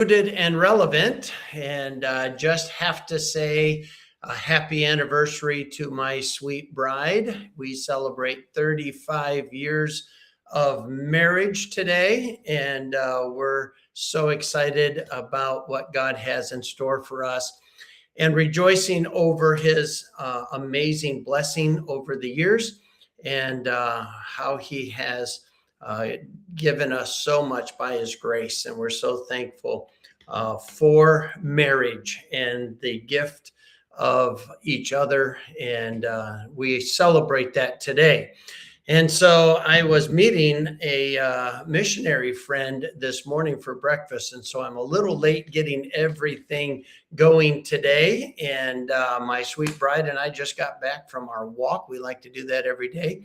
Rooted and relevant, and just have to say a happy anniversary to my sweet bride. We celebrate 35 years of marriage today, and we're so excited about what God has in store for us and rejoicing over his amazing blessing over the years and how he has uh, given us so much by his grace. And we're so thankful for marriage and the gift of each other. And we celebrate that today. And so I was meeting a missionary friend this morning for breakfast. And so I'm a little late getting everything going today. And my sweet bride and I just got back from our walk. We like to do that every day.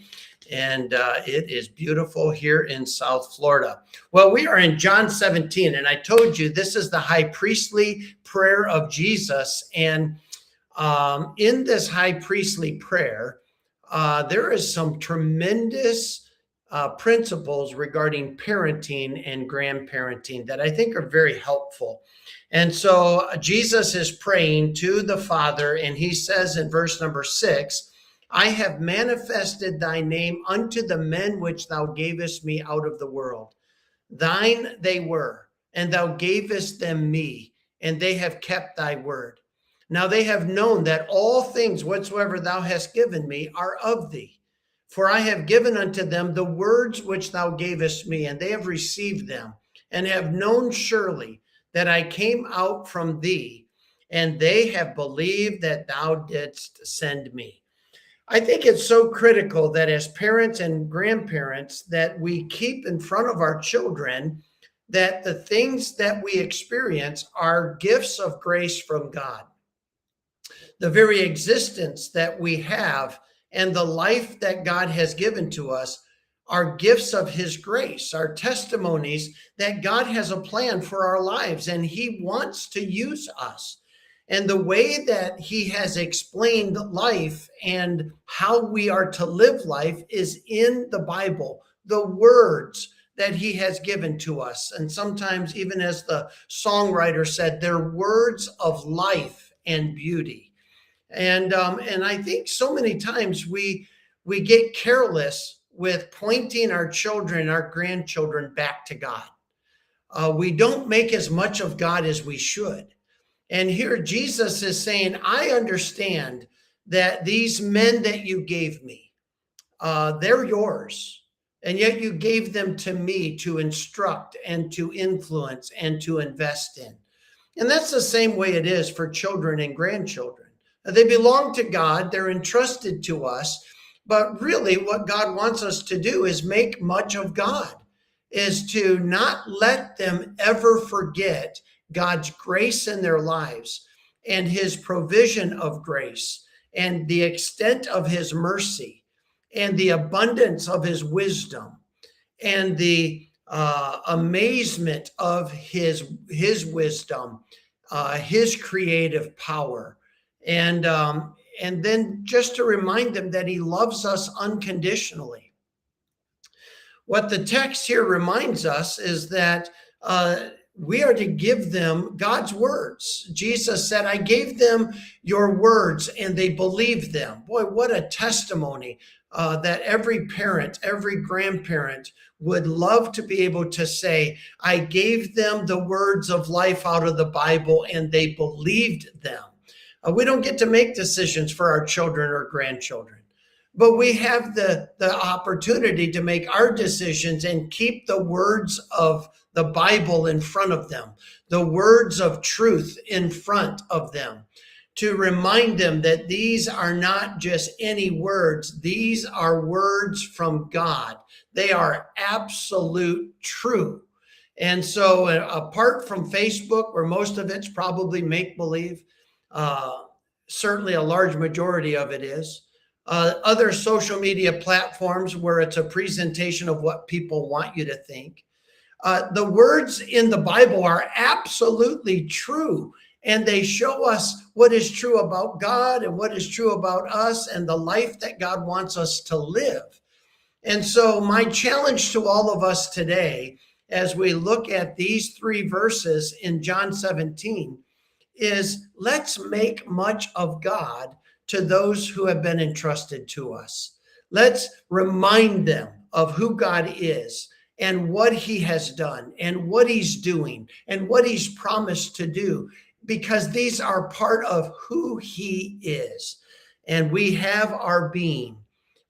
And it is beautiful here in South Florida. Well, we are in John 17. And I told you this is the high priestly prayer of Jesus. And in this high priestly prayer, there is some tremendous principles regarding parenting and grandparenting that I think are very helpful. And so Jesus is praying to the Father, and he says in verse number 6, I have manifested thy name unto the men which thou gavest me out of the world. Thine they were, and thou gavest them me, and they have kept thy word. Now they have known that all things whatsoever thou hast given me are of thee. For I have given unto them the words which thou gavest me, and they have received them, and have known surely that I came out from thee, and they have believed that thou didst send me. I think it's so critical that as parents and grandparents that we keep in front of our children that the things that we experience are gifts of grace from God. The very existence that we have and the life that God has given to us are gifts of his grace, are testimonies that God has a plan for our lives and he wants to use us. And the way that he has explained life and how we are to live life is in the Bible, the words that he has given to us. And sometimes, even as the songwriter said, they're words of life and beauty. And I think so many times we get careless with pointing our children, our grandchildren back to God. We don't make as much of God as we should. And here Jesus is saying, I understand that these men that you gave me, they're yours. And yet you gave them to me to instruct and to influence and to invest in. And that's the same way it is for children and grandchildren. They belong to God. They're entrusted to us. But really what God wants us to do is make much of God, is to not let them ever forget God's grace in their lives and his provision of grace and the extent of his mercy and the abundance of his wisdom and the amazement of his wisdom, his creative power. And then just to remind them that he loves us unconditionally. What the text here reminds us is that we are to give them God's words. Jesus said, I gave them your words and they believed them. Boy, what a testimony that every parent, every grandparent would love to be able to say, I gave them the words of life out of the Bible and they believed them. We don't get to make decisions for our children or grandchildren, but we have the opportunity to make our decisions and keep the words of the Bible in front of them, the words of truth in front of them, to remind them that these are not just any words. These are words from God. They are absolute true. And so apart from Facebook, where most of it's probably make-believe, certainly a large majority of it is, other social media platforms where it's a presentation of what people want you to think. The words in the Bible are absolutely true, and they show us what is true about God and what is true about us and the life that God wants us to live. And so my challenge to all of us today as we look at these 3 verses in John 17 is let's make much of God to those who have been entrusted to us. Let's remind them of who God is and what he has done and what he's doing and what he's promised to do, because these are part of who he is. And we have our being,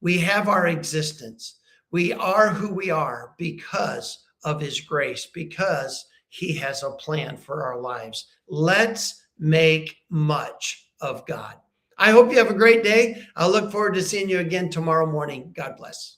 we have our existence. We are who we are because of his grace, because he has a plan for our lives. Let's make much of God. I hope you have a great day. I'll look forward to seeing you again tomorrow morning. God bless.